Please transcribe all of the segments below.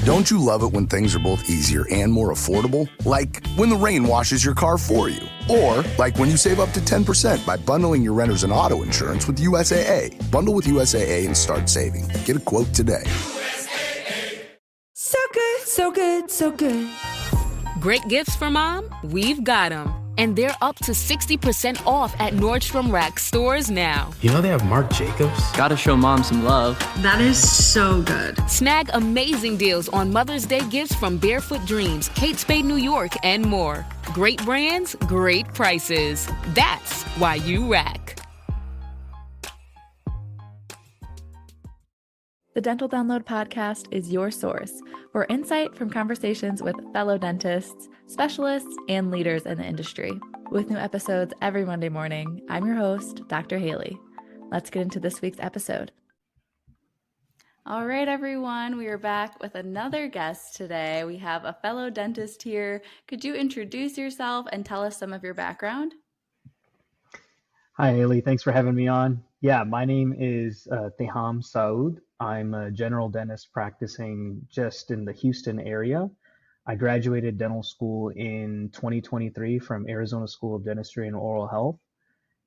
Don't you love it when things are both easier and more affordable? Like when the rain washes your car for you. Or like when you save up to 10% by bundling your renters and auto insurance with USAA. Bundle with USAA and start saving. Get a quote today. So good, so good, so good. Great gifts for mom? We've got them. And they're up to 60% off at Nordstrom Rack stores now. You know they have Marc Jacobs? Gotta show mom some love. That is so good. Snag amazing deals on Mother's Day gifts from Barefoot Dreams, Kate Spade New York, and more. Great brands, great prices. That's why you rack. The Dental Download podcast is your source for insight from conversations with fellow dentists, specialists, and leaders in the industry. With new episodes every Monday morning, I'm your host, Dr. Haley. Let's get into this week's episode. All right, everyone, we are back with another guest today. We have a fellow dentist here. Could you introduce yourself and tell us some of your background? Hi, Haley. Thanks for having me on. Yeah, my name is Tehaum Saood. I'm a general dentist practicing just in the Houston area. I graduated dental school in 2023 from Arizona School of Dentistry and Oral Health.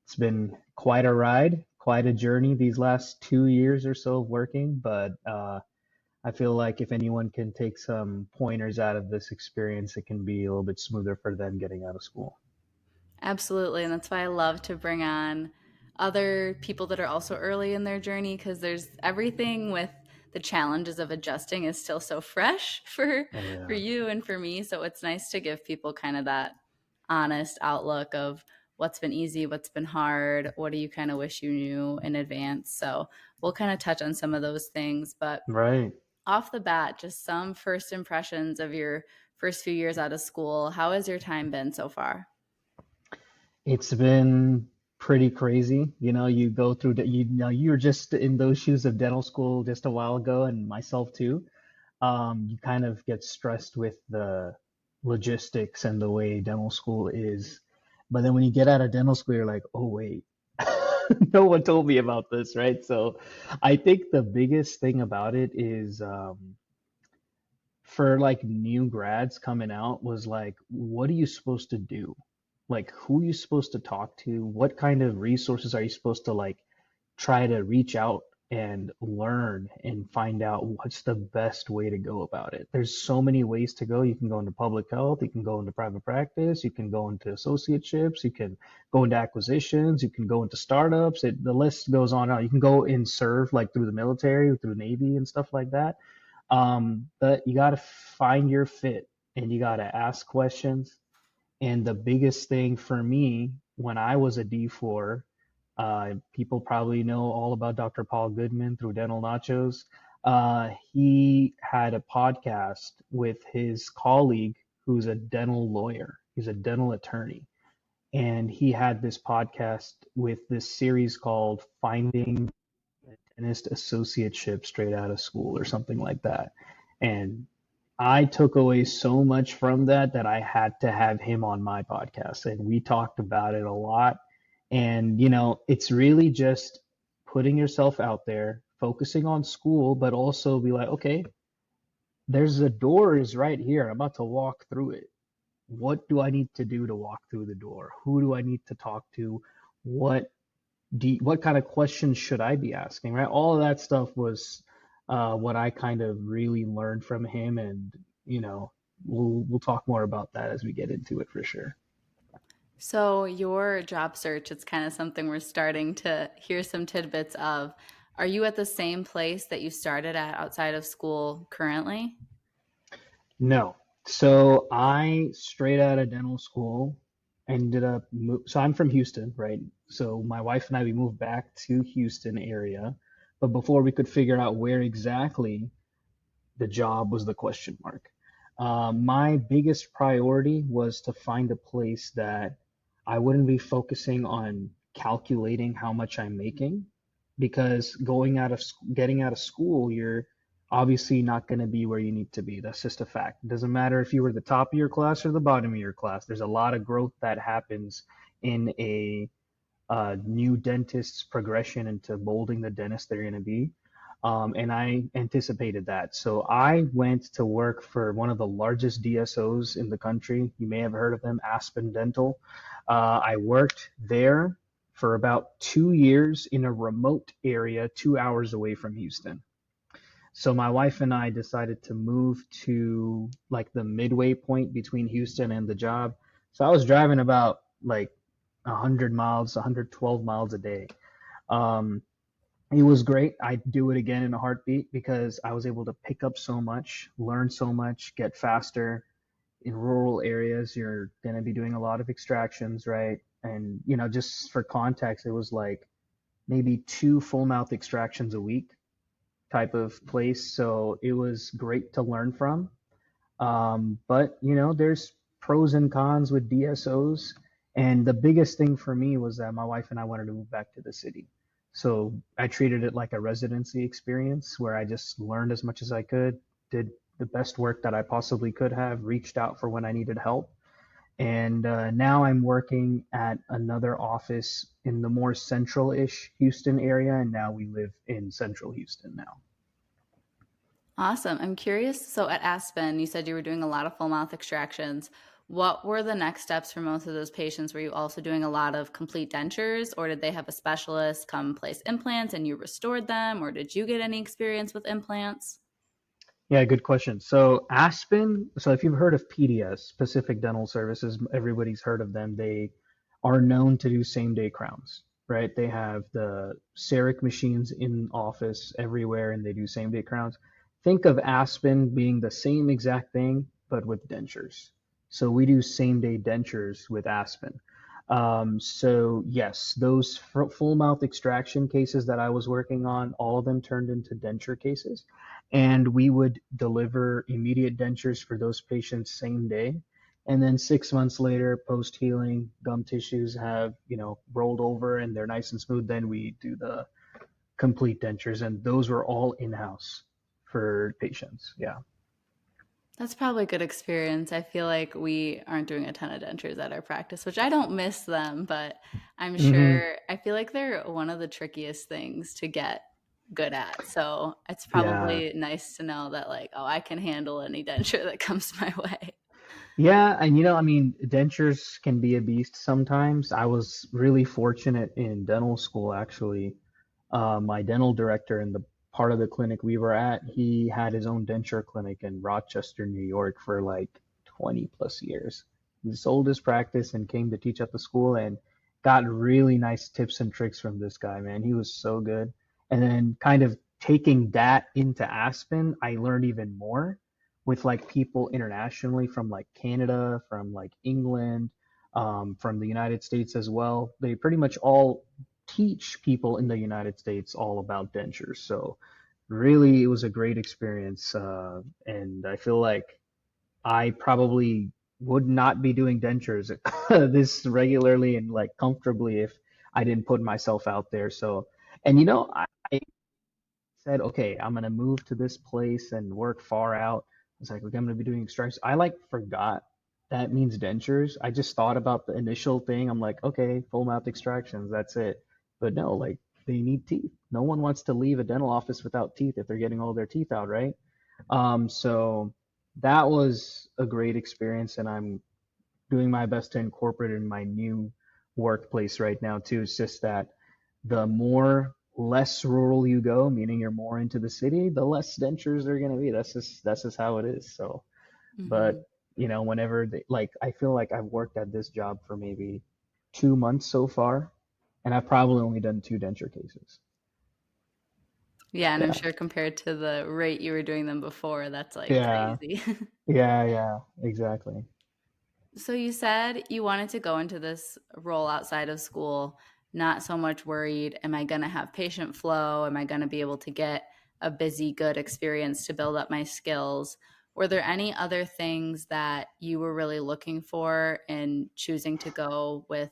It's been quite a ride, quite a journey these last 2 years or so of working, but I feel like if anyone can take some pointers out of this experience, it can be a little bit smoother for them getting out of school. Absolutely, and that's why I love to bring on other people that are also early in their journey, because there's everything with the challenges of adjusting is still so fresh for you and for me. So it's nice to give people kind of that honest outlook of what's been easy, what's been hard, what do you kind of wish you knew in advance. So we'll kind of touch on some of those things, but off the bat, just some first impressions of your first few years out of school. How has your time been so far? It's been pretty crazy. You know, you go through you were just in those shoes of dental school just a while ago, and myself too. You kind of get stressed with the logistics and the way dental school is. But then when you get out of dental school, you're like, oh, wait, no one told me about this, right? So I think the biggest thing about it is for like new grads coming out was like, what are you supposed to do? Like, who are you supposed to talk to? What kind of resources are you supposed to like try to reach out and learn and find out what's the best way to go about it? There's so many ways to go. You can go into public health, you can go into private practice, you can go into associateships, you can go into acquisitions, you can go into startups. The list goes on and on. You can go and serve like through the military, through Navy and stuff like that. But you got to find your fit and you got to ask questions. And the biggest thing for me when I was a D4, people probably know all about Dr. Paul Goodman through Dental Nachos. He had a podcast with his colleague who's a dental lawyer. He's a dental attorney. And he had this podcast with this series called Finding a Dentist Associateship Straight Out of School or something like that. And I took away so much from that I had to have him on my podcast, and we talked about it a lot. And, you know, it's really just putting yourself out there, focusing on school, but also be like, okay, there's a door is right here. I'm about to walk through it. What do I need to do to walk through the door? Who do I need to talk to? What kind of questions should I be asking, right? All of that stuff was what I kind of really learned from him, and you know, we'll talk more about that as we get into it for sure. So your job search, it's kind of something we're starting to hear some tidbits of. Are you at the same place that you started at outside of school currently? No. So I straight out of dental school ended up so I'm from Houston, right? So my wife and I, we moved back to Houston area. But before we could figure out where exactly, the job was the question mark. My biggest priority was to find a place that I wouldn't be focusing on calculating how much I'm making, because getting out of school, you're obviously not going to be where you need to be. That's just a fact. It doesn't matter if you were the top of your class or the bottom of your class. There's a lot of growth that happens in a new dentist's progression into molding the dentist they're going to be. And I anticipated that. So I went to work for one of the largest DSOs in the country. You may have heard of them, Aspen Dental. I worked there for about 2 years in a remote area 2 hours away from Houston. So my wife and I decided to move to like the midway point between Houston and the job. So I was driving about like 100 miles, 112 miles a day. Um, it was great. I'd do it again in a heartbeat because I was able to pick up so much, learn so much, get faster. In rural areas, you're going to be doing a lot of extractions, right? And, just for context, it was like maybe two full mouth extractions a week type of place. So it was great to learn from. But there's pros and cons with DSOs. And the biggest thing for me was that my wife and I wanted to move back to the city. So I treated it like a residency experience where I just learned as much as I could, did the best work that I possibly could have, reached out for when I needed help. And now I'm working at another office in the more central-ish Houston area, and now we live in central Houston now. Awesome. I'm curious. So at Aspen, you said you were doing a lot of full mouth extractions. What were the next steps for most of those patients? Were you also doing a lot of complete dentures, or did they have a specialist come place implants and you restored them, or did you get any experience with implants? Yeah, good question. So Aspen, so if you've heard of PDS, Pacific Dental Services, everybody's heard of them. They are known to do same day crowns, right? They have the CEREC machines in office everywhere and they do same day crowns. Think of Aspen being the same exact thing, but with dentures. So we do same day dentures with Aspen. So yes, those full mouth extraction cases that I was working on, all of them turned into denture cases. And we would deliver immediate dentures for those patients same day. And then 6 months later, post healing, gum tissues have, rolled over and they're nice and smooth. Then we do the complete dentures. And those were all in-house for patients. Yeah. That's probably a good experience. I feel like we aren't doing a ton of dentures at our practice, which I don't miss them, but I'm hmm sure I feel like they're one of the trickiest things to get good at. So it's Yeah. probably nice to know that, like, oh, I can handle any denture that comes my way. Yeah, and I mean, dentures can be a beast sometimes. I was really fortunate in dental school, actually. My dental director in the part of the clinic we were at, he had his own denture clinic in Rochester, New York for like 20 plus years. He sold his practice and came to teach at the school and got really nice tips and tricks from this guy, man. He was so good. And then kind of taking that into Aspen, I learned even more with like people internationally from like Canada, from like England, from the United States as well. They pretty much all teach people in the United States all about dentures. So really, it was a great experience. And I feel like I probably would not be doing dentures this regularly and like comfortably if I didn't put myself out there. So, and I said, okay, I'm gonna move to this place and work far out. It's like, okay, I'm gonna be doing extractions. I like forgot that means dentures. I just thought about the initial thing. I'm like, okay, full mouth extractions, that's it. But no, like they need teeth. No one wants to leave a dental office without teeth if they're getting all their teeth out, right? So that was a great experience, and I'm doing my best to incorporate it in my new workplace right now too. It's just that the more less rural you go, meaning you're more into the city, the less dentures are going to be. That's just how it is. So, Hmm. but whenever like I feel like I've worked at this job for maybe 2 months so far, and I've probably only done two denture cases. Yeah, and I'm Yeah, sure compared to the rate you were doing them before, that's like yeah, crazy. yeah, exactly. So you said you wanted to go into this role outside of school, not so much worried, am I going to have patient flow? Am I going to be able to get a busy, good experience to build up my skills? Were there any other things that you were really looking for in choosing to go with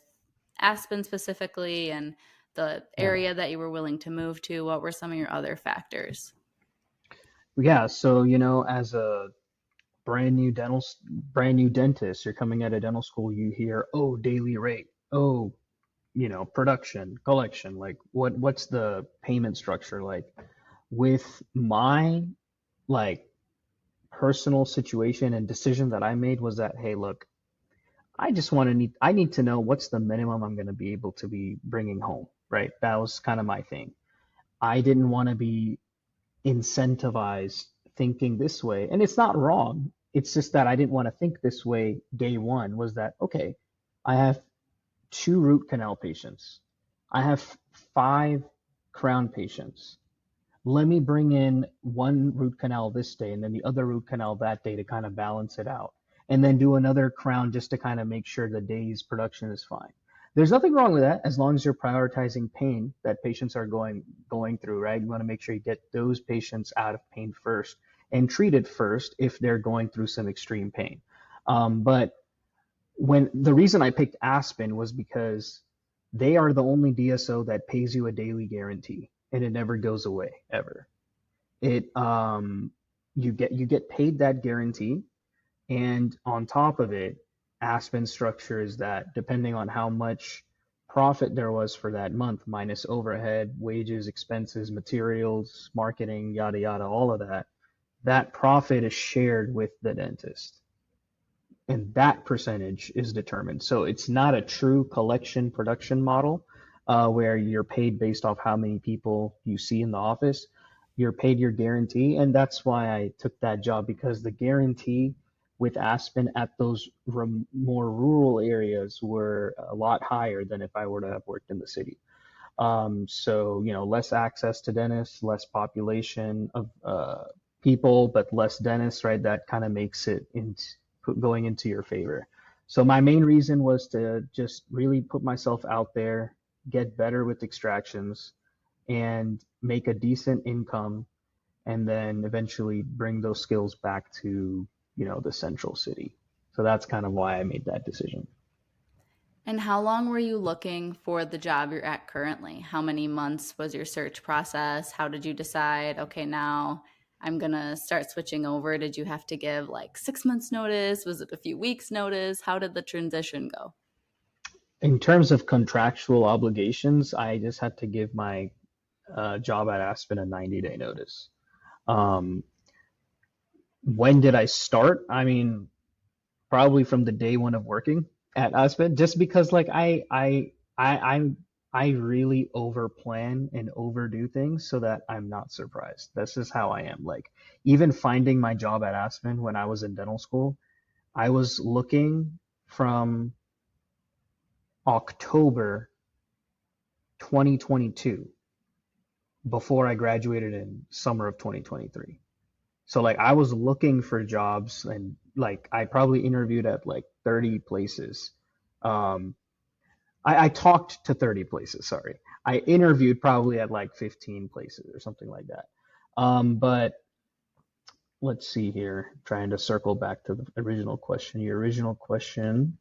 Aspen specifically and the Yeah. area that you were willing to move to? What were some of your other factors? Yeah, so as a brand new dentist, you're coming out of dental school, you hear, oh, daily rate, oh, production, collection, like what's the payment structure like? with my like personal situation and decision that I made was that, hey, look, I need to know what's the minimum I'm going to be able to be bringing home, right? That was kind of my thing. I didn't want to be incentivized thinking this way. And it's not wrong. It's just that I didn't want to think this way day one was that, okay, I have 2 root canal patients. I have 5 crown patients. Let me bring in 1 root canal this day and then the other root canal that day to kind of balance it out. And then do another crown just to kind of make sure the day's production is fine. There's nothing wrong with that as long as you're prioritizing pain that patients are going through, right? You want to make sure you get those patients out of pain first and treat it first if they're going through some extreme pain. But when the reason I picked Aspen was because they are the only DSO that pays you a daily guarantee and it never goes away ever. It you get paid that guarantee, and on top of it, Aspen structure is that depending on how much profit there was for that month, minus overhead, wages, expenses, materials, marketing, yada yada, all of that, that profit is shared with the dentist. And that percentage is determined. So it's not a true collection production model where you're paid based off how many people you see in the office. You're paid your guarantee. And that's why I took that job, because the guarantee with Aspen at those more rural areas were a lot higher than if I were to have worked in the city. So, less access to dentists, less population of people, but less dentists, right? That kind of makes it going into your favor. So my main reason was to just really put myself out there, get better with extractions, and make a decent income, and then eventually bring those skills back to, the central city. So that's kind of why I made that decision. And how long were you looking for the job you're at currently? How many months was your search process? How did you decide, okay, now I'm going to start switching over? Did you have to give like 6 months notice? Was it a few weeks notice? How did the transition go? In terms of contractual obligations, I just had to give my job at Aspen a 90-day notice. When did I start? I mean, probably from the day one of working at Aspen, just because like I really over plan and overdo things so that I'm not surprised. This is how I am. Like, even finding my job at Aspen when I was in dental school, I was looking from October 2022 before I graduated in summer of 2023. So like I was looking for jobs, and like I probably interviewed at like 30 places. I talked to 30 places, sorry. I interviewed probably at like 15 places or something like that. But let's see here, trying to circle back to the original question. Your original question,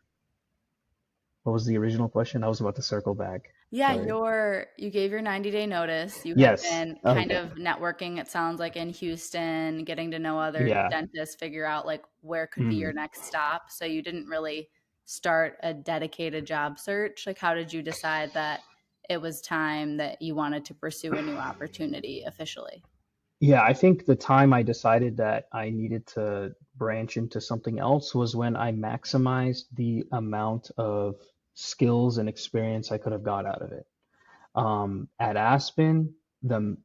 what was the original question? I was about to circle back. Yeah, Sorry. you gave your 90-day notice. You had Yes. been kind Okay. of networking, it sounds like, in Houston, getting to know other Yeah. dentists, figure out like where could be your Mm. next stop. So you didn't really start a dedicated job search. Like, how did you decide that it was time that you wanted to pursue a new opportunity officially? Yeah, I think the time I decided that I needed to branch into something else was when I maximized the amount of skills and experience I could have got out of it. At Aspen, the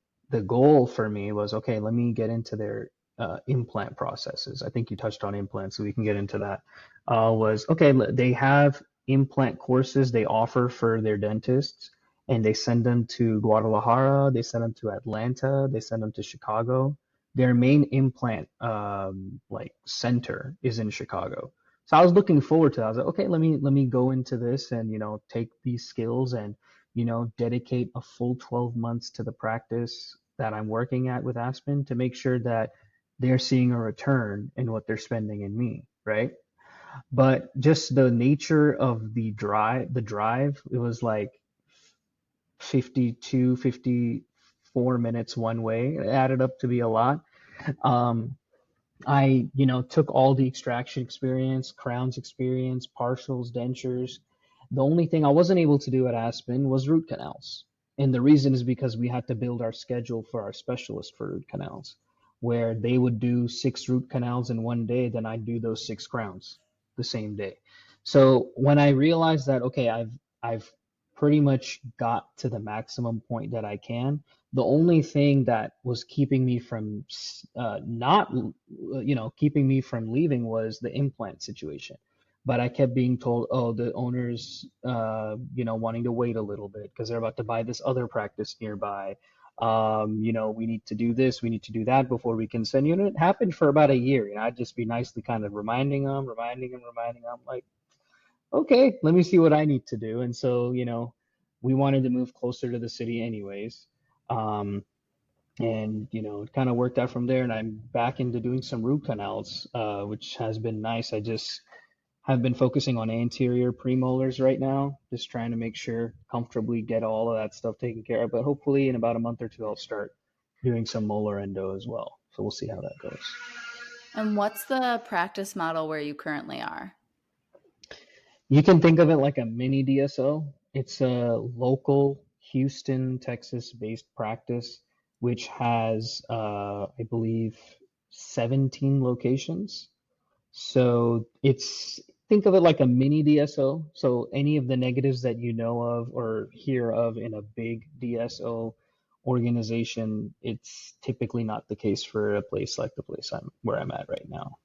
goal for me was, okay, let me get into their implant processes. I think you touched on implants, so we can get into that. Was okay, they have implant courses they offer for their dentists, and they send them to Guadalajara, they send them to Atlanta, they send them to Chicago. Their main implant like center is in Chicago. So I was looking forward to that. I was like, okay, let me go into this and take these skills and dedicate a full 12 months to the practice that I'm working at with Aspen to make sure that they're seeing a return in what they're spending in me, right? But just the nature of the drive, it was like 52, 54 minutes one way. It added up to be a lot. I, took all the extraction experience, crowns experience, partials, dentures. The only thing I wasn't able to do at Aspen was root canals. And the reason is because we had to build our schedule for our specialist for root canals, where they would do 6 root canals in one day, then I'd do those 6 crowns the same day. So when I realized that, okay, I've pretty much got to the maximum point that I can, the only thing that was keeping me from not, keeping me from leaving was the implant situation. But I kept being told, oh, the owner's, wanting to wait a little bit because they're about to buy this other practice nearby. We need to do this, we need to do that before we can send you. And it happened for about a year. I'd just be nicely kind of reminding them, like, okay, let me see what I need to do. And so, we wanted to move closer to the city anyways. Um, and it kind of worked out from there. And I'm back into doing some root canals, which has been nice. I just have been focusing on anterior premolars right now, just trying to make sure comfortably get all of that stuff taken care of. But hopefully in about a month or two, I'll start doing some molar endo as well. So we'll see how that goes. And what's the practice model where you currently are? You can think of it like a mini DSO. It's a local Houston, Texas-based practice, which has, I believe, 17 locations. So think of it like a mini DSO. So any of the negatives that you know of or hear of in a big DSO organization, it's typically not the case for a place like the place where I'm at right now.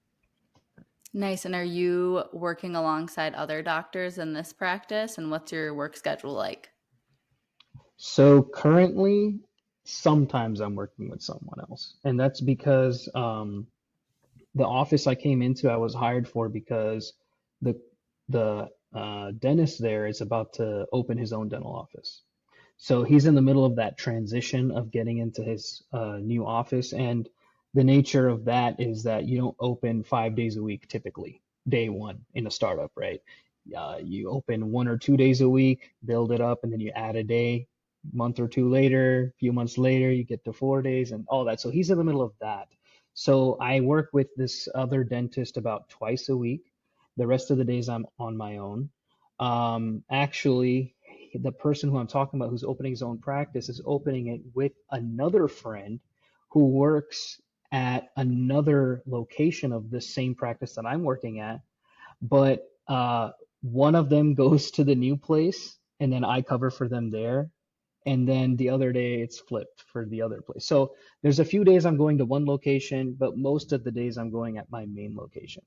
Nice. And are you working alongside other doctors in this practice? And what's your work schedule like? So currently, sometimes I'm working with someone else, and that's because the office I came into, I was hired for because the dentist there is about to open his own dental office. So he's in the middle of that transition of getting into his new office, and the nature of that is that you don't open 5 days a week typically, day one in a startup, right? You open 1 or 2 days a week, build it up, and then you add a day. Month or two later, a few months later, you get to 4 days and all that. So he's in the middle of that. So I work with this other dentist about twice a week. The rest of the days I'm on my own. Actually, the person who I'm talking about who's opening his own practice is opening it with another friend who works at another location of the same practice that I'm working at. But one of them goes to the new place and then I cover for them there. And then the other day it's flipped for the other place. So there's a few days I'm going to one location, but most of the days I'm going at my main location.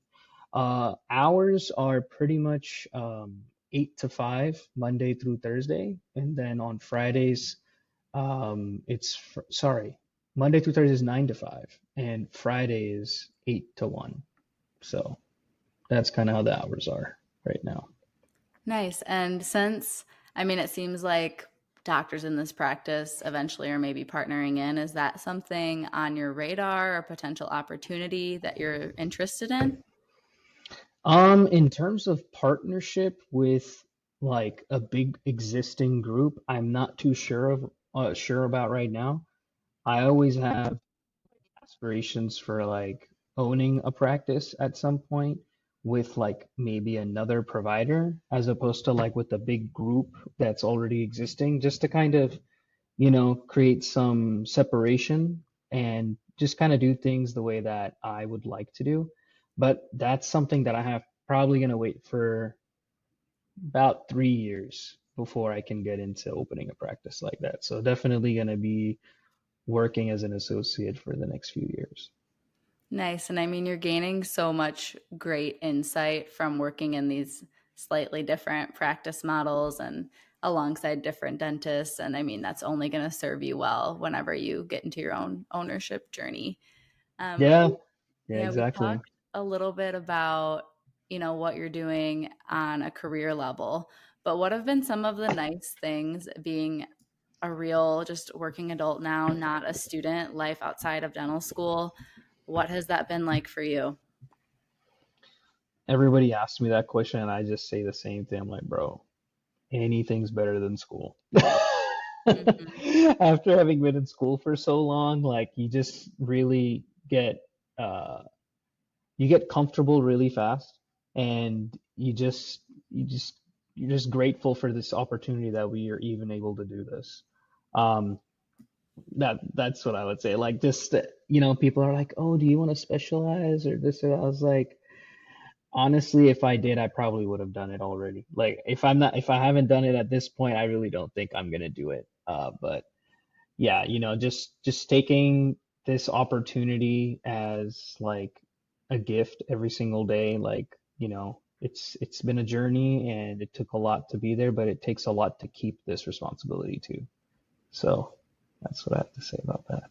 Hours are pretty much 8 to 5, Monday through Thursday. And then on Fridays, Monday through Thursday is 9 to 5, and Friday is 8 to 1. So that's kind of how the hours are right now. Nice. And it seems like doctors in this practice eventually are maybe partnering in. Is that something on your radar or potential opportunity that you're interested in? In terms of partnership with like a big existing group, I'm not too sure about right now. I always have aspirations for like owning a practice at some point with like maybe another provider as opposed to like with a big group that's already existing, just to kind of, create some separation and just kind of do things the way that I would like to do. But that's something that I have probably going to wait for about 3 years before I can get into opening a practice like that. So definitely going to be working as an associate for the next few years. Nice. And you're gaining so much great insight from working in these slightly different practice models and alongside different dentists. And that's only going to serve you well whenever you get into your own ownership journey. Yeah, We exactly. talked a little bit about, what you're doing on a career level, but what have been some of the nice things being a real just working adult now, not a student, life outside of dental school? What has that been like for you? Everybody asks me that question and I just say the same thing. I'm like, bro, anything's better than school. Mm-hmm. After having been in school for so long, like you just really get comfortable really fast, and you're just grateful for this opportunity that we are even able to do this. Um, that's what I would say. Like just, people are like, oh, do you want to specialize or this or that? I was like, honestly, if I did, I probably would have done it already. Like if I haven't done it at this point, I really don't think I'm gonna do it. But yeah, just taking this opportunity as like a gift every single day. Like, it's been a journey and it took a lot to be there, but it takes a lot to keep this responsibility too. So that's what I have to say about that.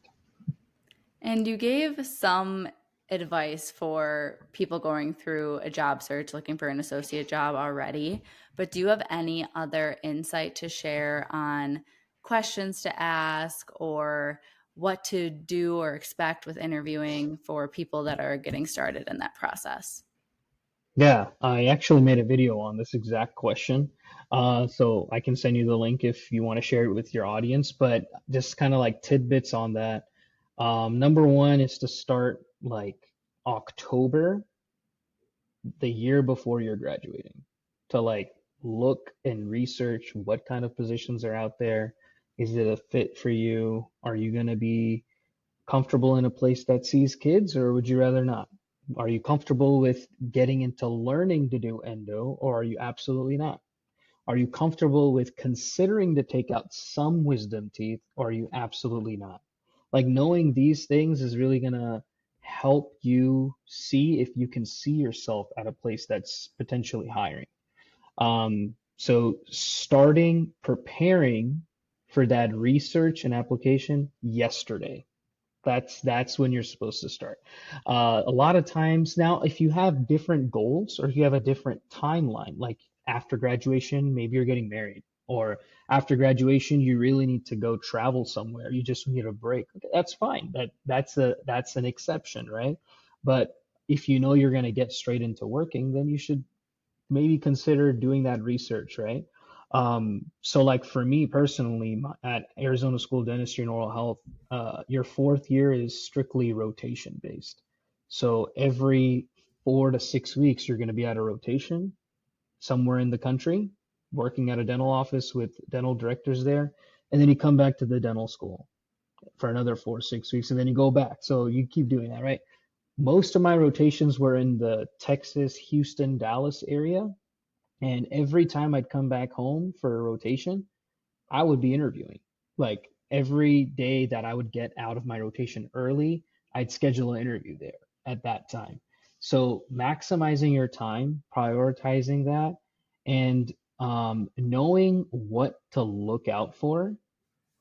And you gave some advice for people going through a job search, looking for an associate job already. But do you have any other insight to share on questions to ask or what to do or expect with interviewing for people that are getting started in that process? Yeah, I actually made a video on this exact question. So I can send you the link if you want to share it with your audience, but just kind of like tidbits on that. Number one is to start like October, the year before you're graduating, to like look and research what kind of positions are out there. Is it a fit for you? Are you going to be comfortable in a place that sees kids, or would you rather not? Are you comfortable with getting into learning to do endo, or are you absolutely not? Are you comfortable with considering to take out some wisdom teeth, or are you absolutely not? Like knowing these things is really going to help you see if you can see yourself at a place that's potentially hiring. So starting preparing for that research and application yesterday. That's when you're supposed to start. A lot of times now, if you have different goals or if you have a different timeline, like after graduation, maybe you're getting married, or after graduation, you really need to go travel somewhere. You just need a break. Okay, that's fine. That's an exception, right? But if you know you're going to get straight into working, then you should maybe consider doing that research, right? So like for me personally, at Arizona School of Dentistry and Oral Health, your fourth year is strictly rotation based. So every 4 to 6 weeks, you're going to be at a rotation somewhere in the country, working at a dental office with dental directors there. And then you come back to the dental school for another 4 to 6 weeks, and then you go back. So you keep doing that, right? Most of my rotations were in the Texas, Houston, Dallas area. And every time I'd come back home for a rotation, I would be interviewing. Like every day that I would get out of my rotation early, I'd schedule an interview there at that time. So maximizing your time, prioritizing that, and knowing what to look out for.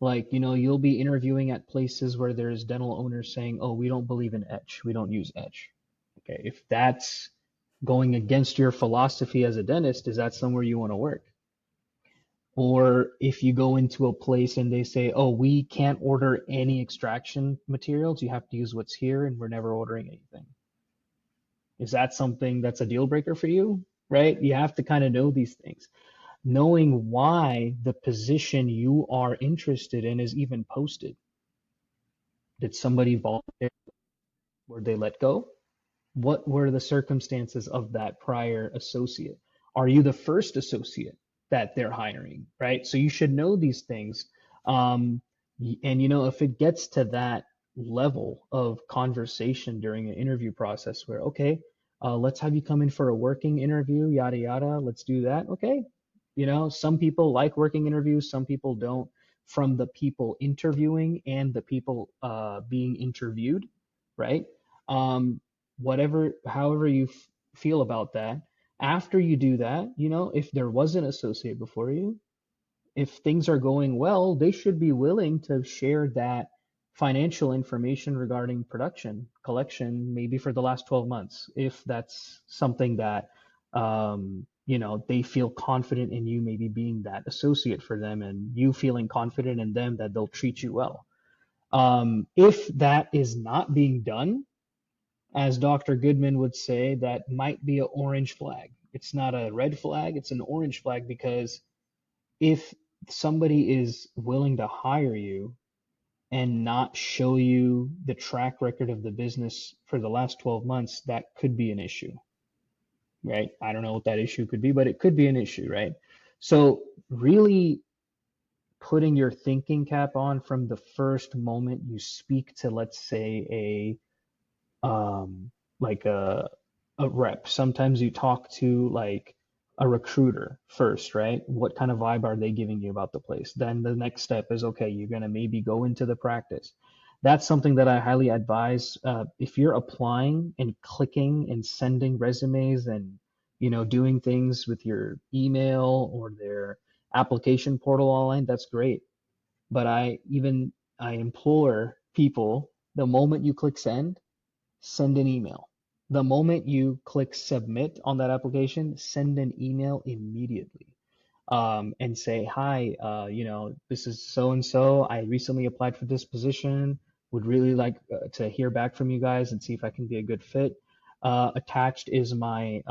Like, you'll be interviewing at places where there's dental owners saying, oh, we don't believe in etch. We don't use etch. Okay, if that's going against your philosophy as a dentist, is that somewhere you want to work? Or if you go into a place and they say, oh, we can't order any extraction materials, you have to use what's here and we're never ordering anything. Is that something that's a deal breaker for you? Right? You have to kind of know these things. Knowing why the position you are interested in is even posted. Did somebody volunteer? Were they let go? What were the circumstances of that prior associate? Are you the first associate that they're hiring, right? So you should know these things. And if it gets to that level of conversation during an interview process where, okay, let's have you come in for a working interview, yada, yada, let's do that. Okay. Some people like working interviews, some people don't, from the people interviewing and the people being interviewed, right? However you feel about that. After you do that, if there was an associate before you, if things are going well, they should be willing to share that financial information regarding production collection, maybe for the last 12 months, if that's something that, they feel confident in you maybe being that associate for them and you feeling confident in them that they'll treat you well. If that is not being done, as Dr. Goodman would say, that might be an orange flag. It's not a red flag, it's an orange flag, because if somebody is willing to hire you and not show you the track record of the business for the last 12 months, that could be an issue, right? I don't know what that issue could be, but it could be an issue, right? So really putting your thinking cap on from the first moment you speak to, let's say, like a rep. Sometimes you talk to like a recruiter first, right? What kind of vibe are they giving you about the place? Then the next step is, okay, you're gonna maybe go into the practice. That's something that I highly advise. If you're applying and clicking and sending resumes and doing things with your email or their application portal online, that's great. But I implore people, the moment you click send an email. The moment you click submit on that application, send an email immediately, and say, hi, this is so and so. I recently applied for this position. Would really like to hear back from you guys and see if I can be a good fit. Attached is my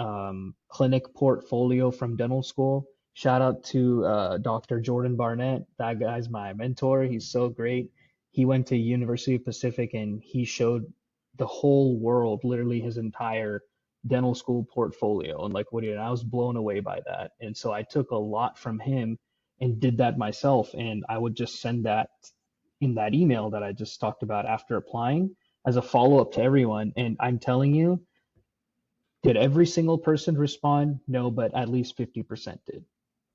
clinic portfolio from dental school. Shout out to Dr. Jordan Barnett. That guy's my mentor. He's so great. He went to University of Pacific and he showed the whole world, literally his entire dental school portfolio. And like, and I was blown away by that. And so I took a lot from him and did that myself. And I would just send that in that email that I just talked about after applying as a follow-up to everyone. And I'm telling you, did every single person respond? No, but at least 50% did.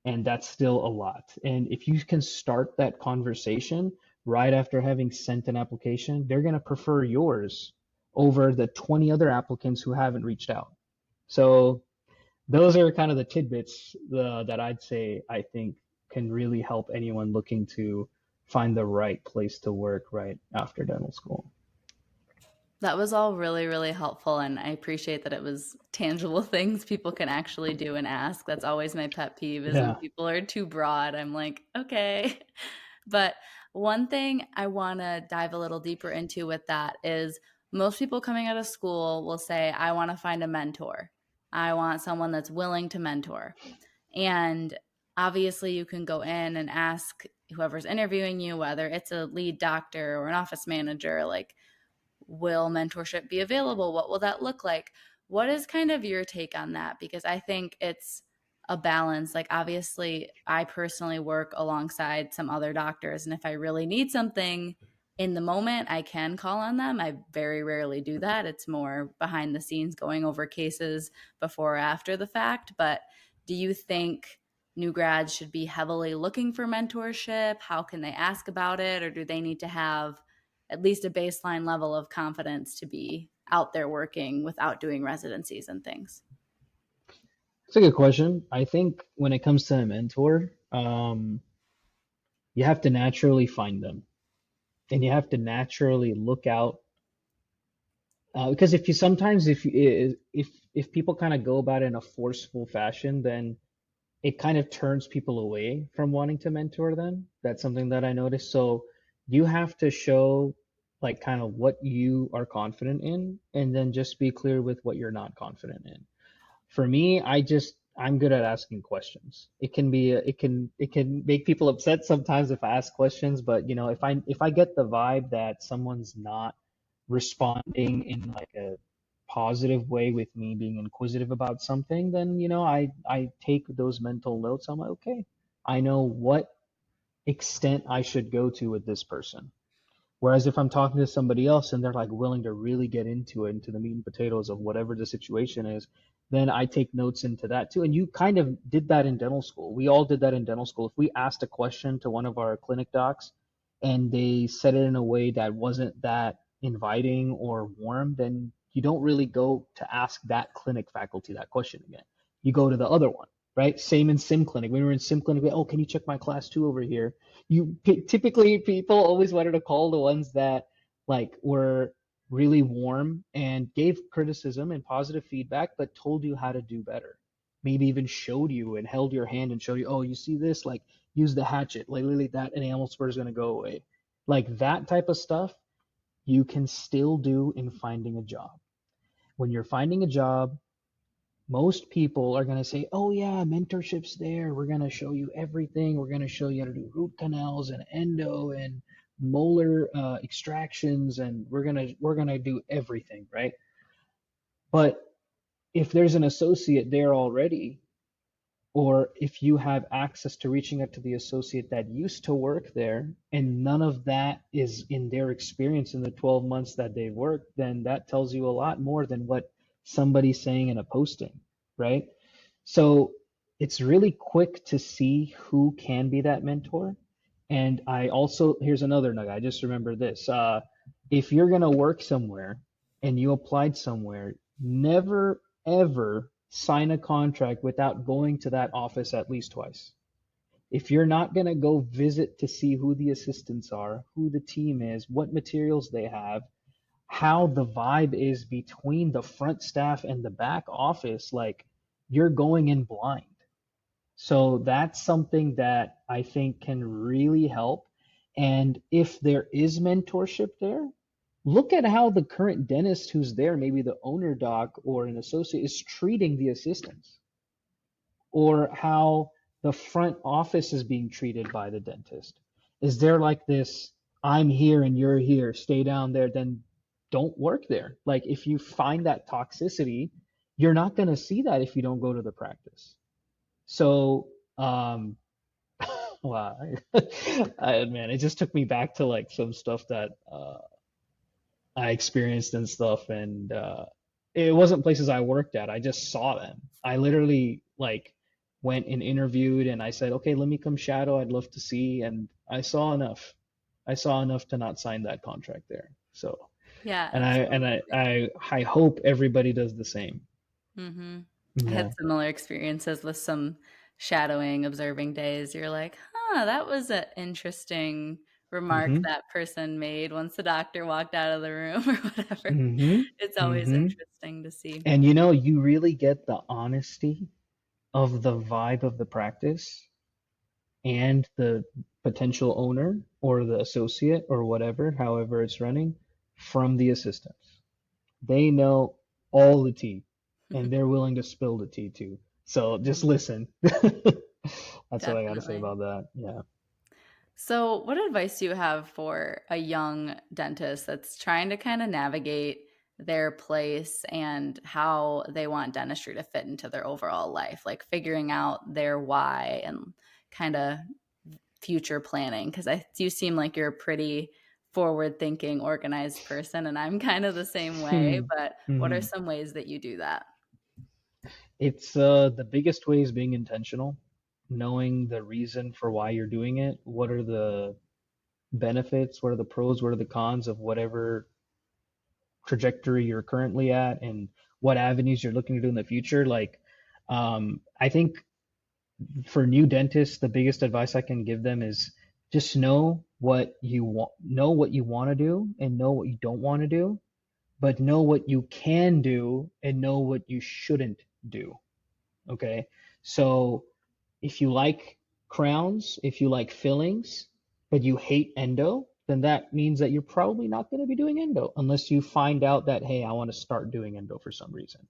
And that's still a lot. And if you can start that conversation right after having sent an application, they're going to prefer yours over the 20 other applicants who haven't reached out. So those are kind of the tidbits that I'd say I think can really help anyone looking to find the right place to work right after dental school. That was all really, really helpful. And I appreciate that it was tangible things people can actually do and ask. That's always my pet peeve is when people are too broad. I'm like, okay. But one thing I want to dive a little deeper into with that is most people coming out of school will say, I want to find a mentor. I want someone that's willing to mentor. And obviously you can go in and ask whoever's interviewing you, whether it's a lead doctor or an office manager, like, will mentorship be available? What will that look like? What is kind of your take on that? Because I think it's a balance. Like, obviously, I personally work alongside some other doctors, and if I really need something in the moment, I can call on them. I very rarely do that. It's more behind the scenes, going over cases before or after the fact. But do you think new grads should be heavily looking for mentorship? How can they ask about it? Or do they need to have at least a baseline level of confidence to be out there working without doing residencies and things? It's a good question. I think when it comes to a mentor, you have to naturally find them, and you have to naturally look out. Because if people kind of go about it in a forceful fashion, then it kind of turns people away from wanting to mentor them. That's something that I noticed. So you have to show like kind of what you are confident in, and then just be clear with what you're not confident in. For me, I'm good at asking questions. It can make people upset sometimes if I ask questions, but if I get the vibe that someone's not responding in like a positive way with me being inquisitive about something, then I take those mental notes. I'm like, okay, I know what extent I should go to with this person. Whereas if I'm talking to somebody else and they're like willing to really get into it, into the meat and potatoes of whatever the situation is, then I take notes into that too. And you kind of did that in dental school. We all did that in dental school. If we asked a question to one of our clinic docs and they said it in a way that wasn't that inviting or warm, then you don't really go to ask that clinic faculty that question again. You go to the other one, right? Same in sim clinic. When we were in sim clinic, oh, can you check my class 2 over here? Typically people always wanted to call the ones that like were really warm and gave criticism and positive feedback, but told you how to do better. Maybe even showed you and held your hand and showed you, oh, you see this? Like, use the hatchet. Like, literally, that enamel spur is going to go away. Like, that type of stuff you can still do in finding a job. When you're finding a job, most people are going to say, oh, yeah, mentorship's there. We're going to show you everything. We're going to show you how to do root canals and endo and molar extractions, and we're gonna do everything, right? But if there's an associate there already, or if you have access to reaching out to the associate that used to work there and none of that is in their experience in the 12 months that they've worked, then that tells you a lot more than what somebody's saying in a posting, right? So it's really quick to see who can be that mentor. And I also, here's another nugget. I just remember this. If you're going to work somewhere and you applied somewhere, never ever sign a contract without going to that office at least twice. If you're not going to go visit to see who the assistants are, who the team is, what materials they have, how the vibe is between the front staff and the back office, like you're going in blind. So that's something that I think can really help. And if there is mentorship there, look at how the current dentist who's there, maybe the owner doc or an associate, is treating the assistants, or how the front office is being treated by the dentist. Is there like this, I'm here and you're here, stay down there, then don't work there. Like if you find that toxicity, you're not going to see that if you don't go to the practice. So, wow, man, it just took me back to like some stuff that I experienced and stuff, and it wasn't places I worked at. I just saw them. I literally like went and interviewed, and I said, okay, let me come shadow. I'd love to see, and I saw enough. I saw enough to not sign that contract there. So, Yeah, and absolutely. I hope everybody does the same. Mm-hmm. I Yeah. had similar experiences with some shadowing, observing days. You're like, huh, that was an interesting remark Mm-hmm. that person made once the doctor walked out of the room or whatever. Mm-hmm. It's always Mm-hmm. interesting to see. And you know, you really get the honesty of the vibe of the practice and the potential owner or the associate or whatever, however it's running, from the assistants. They know all the tea and they're willing to spill the tea too. So just listen. That's what I got to say Definitely. about that. Yeah. So, what advice do you have for a young dentist that's trying to kind of navigate their place and how they want dentistry to fit into their overall life, like figuring out their why and kind of future planning? Because I do seem like you're a pretty forward thinking, organized person, and I'm kind of the same way. But what are Mhm. some ways that you do that? It's the biggest way is being intentional, knowing the reason for why you're doing it. What are the benefits? What are the pros? What are the cons of whatever trajectory you're currently at, and what avenues you're looking to do in the future? Like, I think for new dentists, the biggest advice I can give them is just know what you want to do, and know what you don't want to do, but know what you can do and know what you shouldn't do. Okay. So if you like crowns, if you like fillings, but you hate endo, then that means that you're probably not going to be doing endo unless you find out that, hey, I want to start doing endo for some reason.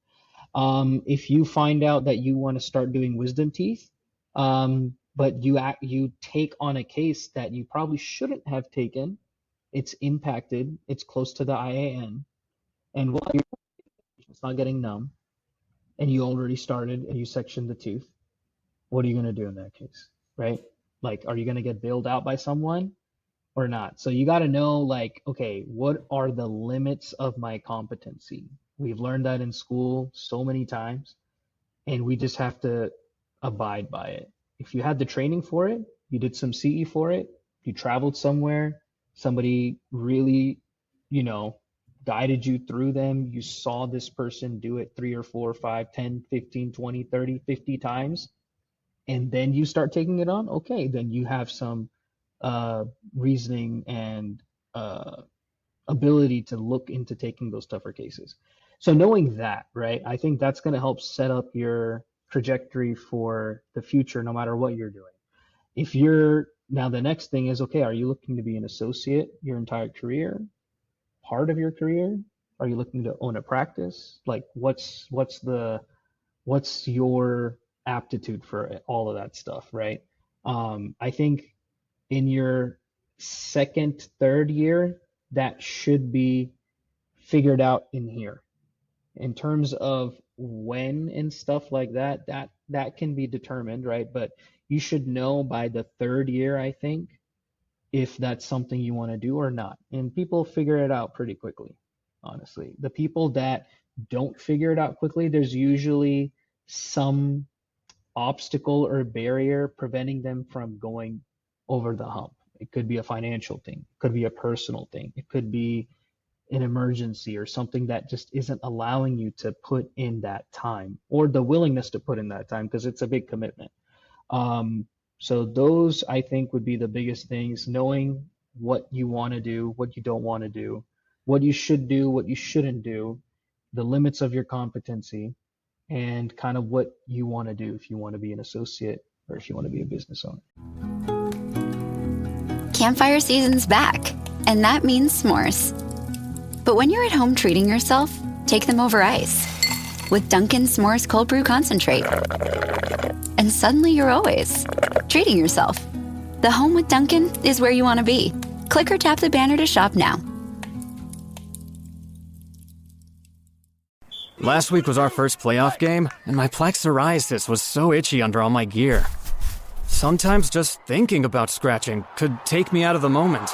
If you find out that you want to start doing wisdom teeth, but you take on a case that you probably shouldn't have taken, it's impacted, it's close to the IAN, and while it's not getting numb, and you already started and you sectioned the tooth, what are you going to do in that case, right? Like, are you going to get bailed out by someone or not? So you got to know, like, okay, what are the limits of my competency? We've learned that in school so many times, and we just have to abide by it. If you had the training for it, you did some CE for it, you traveled somewhere, somebody really, you know, guided you through them, you saw this person do it 3 or 4 or 5, 10, 15, 20, 30, 50 times, and then you start taking it on, okay, then you have some uh, reasoning and uh, ability to look into taking those tougher cases. So knowing that, right, I think that's going to help set up your trajectory for the future, no matter what you're doing. If you're now, the next thing is, okay, are you looking to be an associate your entire career, part of your career? Are you looking to own a practice? Like, what's your aptitude for all of that stuff, right? I think in your second, third year, that should be figured out in here in terms of when and stuff like that, that can be determined, right? But you should know by the third year, I think, if that's something you want to do or not. And people figure it out pretty quickly, honestly. The people that don't figure it out quickly, there's usually some obstacle or barrier preventing them from going over the hump. It could be a financial thing, it could be a personal thing, it could be an emergency or something that just isn't allowing you to put in that time or the willingness to put in that time because it's a big commitment. So those I think would be the biggest things, knowing what you want to do, what you don't want to do, what you should do, what you shouldn't do, the limits of your competency, and kind of what you want to do if you want to be an associate or if you want to be a business owner. Campfire season's back, and that means s'mores. But when you're at home treating yourself, take them over ice with Dunkin's S'mores Cold Brew Concentrate. And suddenly you're always treating yourself. The home with Dunkin' is where you want to be. Click or tap the banner to shop now. Last week was our first playoff game, and my plaque psoriasis was so itchy under all my gear. Sometimes just thinking about scratching could take me out of the moment.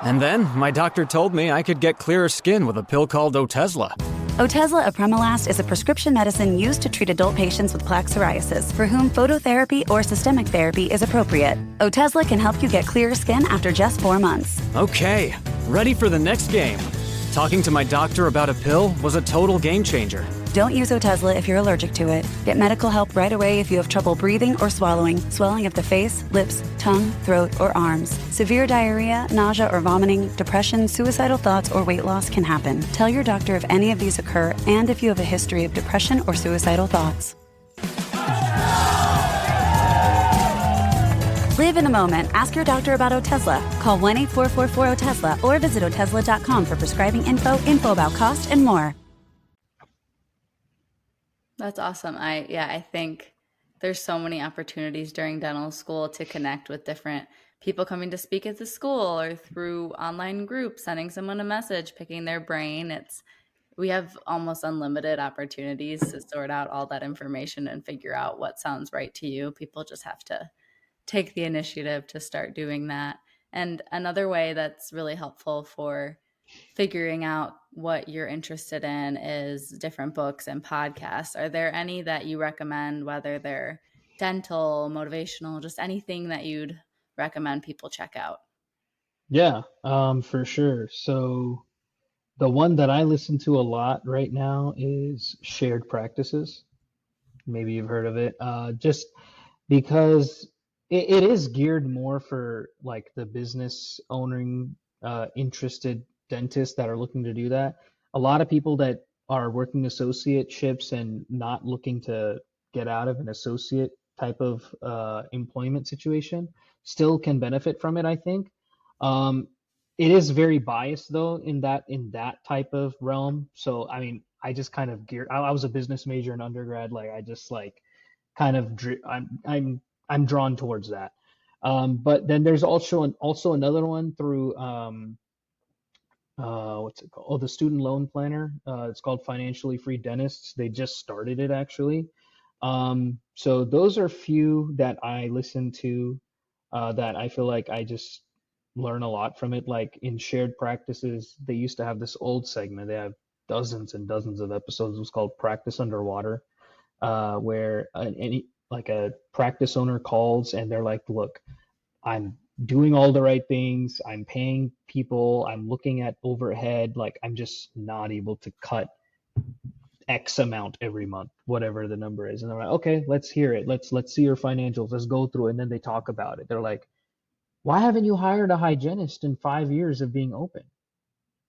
And then my doctor told me I could get clearer skin with a pill called Otezla. Otezla apremilast is a prescription medicine used to treat adult patients with plaque psoriasis for whom phototherapy or systemic therapy is appropriate. Otezla can help you get clearer skin after just 4 months. Okay, ready for the next game. Talking to my doctor about a pill was a total game changer. Don't use Otezla if you're allergic to it. Get medical help right away if you have trouble breathing or swallowing, swelling of the face, lips, tongue, throat, or arms. Severe diarrhea, nausea or vomiting, depression, suicidal thoughts, or weight loss can happen. Tell your doctor if any of these occur and if you have a history of depression or suicidal thoughts. Live in the moment. Ask your doctor about Otezla. Call 1-8444-OTEZLA or visit Otezla.com for prescribing info about cost, and more. That's awesome. I think there's so many opportunities during dental school to connect with different people coming to speak at the school or through online groups, sending someone a message, picking their brain. We have almost unlimited opportunities to sort out all that information and figure out what sounds right to you. People just have to take the initiative to start doing that. And another way that's really helpful for figuring out what you're interested in is different books and podcasts. Are there any that you recommend, whether they're dental, motivational, just anything that you'd recommend people check out? Yeah, for sure. So the one that I listen to a lot right now is Shared Practices. Maybe you've heard of it. Just because it is geared more for like the business owning, interested dentists that are looking to do that. A lot of people that are working associateships and not looking to get out of an associate type of employment situation still can benefit from it, I think. It is very biased though in that type of realm. So I mean, I just kind of geared. I was a business major in undergrad. Like I just like kind of I'm drawn towards that. But then there's also another one through what's it called? Oh, the Student Loan Planner. It's called Financially Free Dentists. They just started it actually. So those are few that I listen to that I feel like I just learn a lot from it. Like in Shared Practices, they used to have this old segment. They have dozens and dozens of episodes. It was called Practice Underwater, where a practice owner calls and they're like, look, I'm doing all the right things. I'm paying people. I'm looking at overhead. Like I'm just not able to cut X amount every month, whatever the number is. And they're like, okay, let's hear it. Let's see your financials. Let's go through it. And then they talk about it. They're like, why haven't you hired a hygienist in 5 years of being open?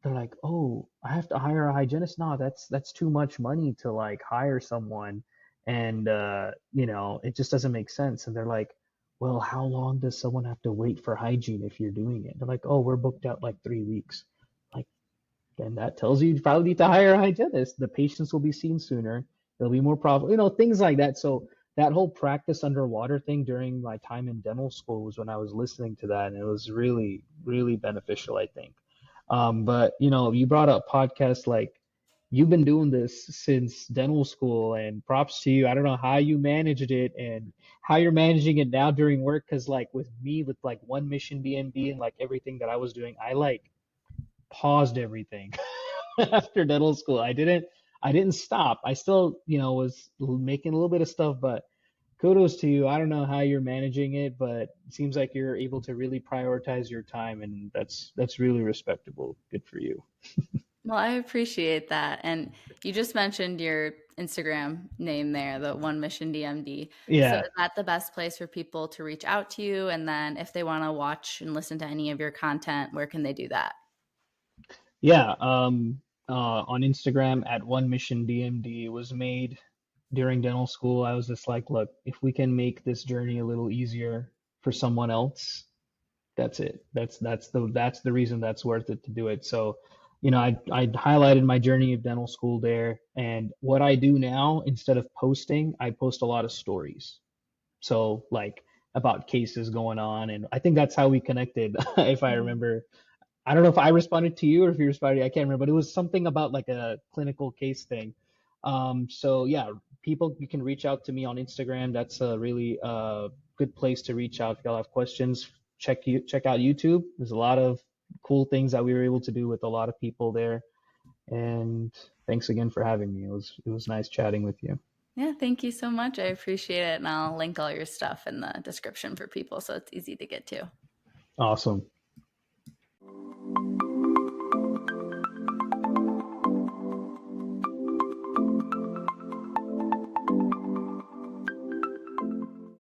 They're like, oh, I have to hire a hygienist? No, that's too much money to like hire someone. And, it just doesn't make sense. And they're like, well, how long does someone have to wait for hygiene if you're doing it? They're like, oh, we're booked out like 3 weeks. Like, then that tells you probably need to hire a hygienist. The patients will be seen sooner. There'll be more profit, things like that. So that whole practice underwater thing during my time in dental school was when I was listening to that, and it was really, really beneficial, I think. But you brought up podcasts like you've been doing this since dental school, and props to you. I don't know how you managed it and how you're managing it now during work. Because like with me, with like One Mission DMD and like everything that I was doing, I like paused everything after dental school. I didn't stop. I still, was making a little bit of stuff, but kudos to you. I don't know how you're managing it, but it seems like you're able to really prioritize your time, and that's really respectable. Good for you. Well, I appreciate that. And you just mentioned your Instagram name there, the One Mission DMD. So Yeah. is that the best place for people to reach out to you? And then if they want to watch and listen to any of your content, where can they do that? Yeah, on Instagram at One Mission DMD. It was made during dental school. I was just like, look, if we can make this journey a little easier for someone else, that's it. That's the reason that's worth it to do it. So, I highlighted my journey of dental school there, and what I do now, instead of posting, I post a lot of stories. So like about cases going on, and I think that's how we connected, if I remember. I don't know if I responded to you or if you responded. I can't remember, but it was something about like a clinical case thing. So yeah, people, you can reach out to me on Instagram. That's a really good place to reach out if y'all have questions. Check out YouTube. There's a lot of cool things that we were able to do with a lot of people there. And thanks again for having me. It was nice chatting with you. Yeah, thank you so much. I appreciate it. And I'll link all your stuff in the description for people so it's easy to get to. Awesome.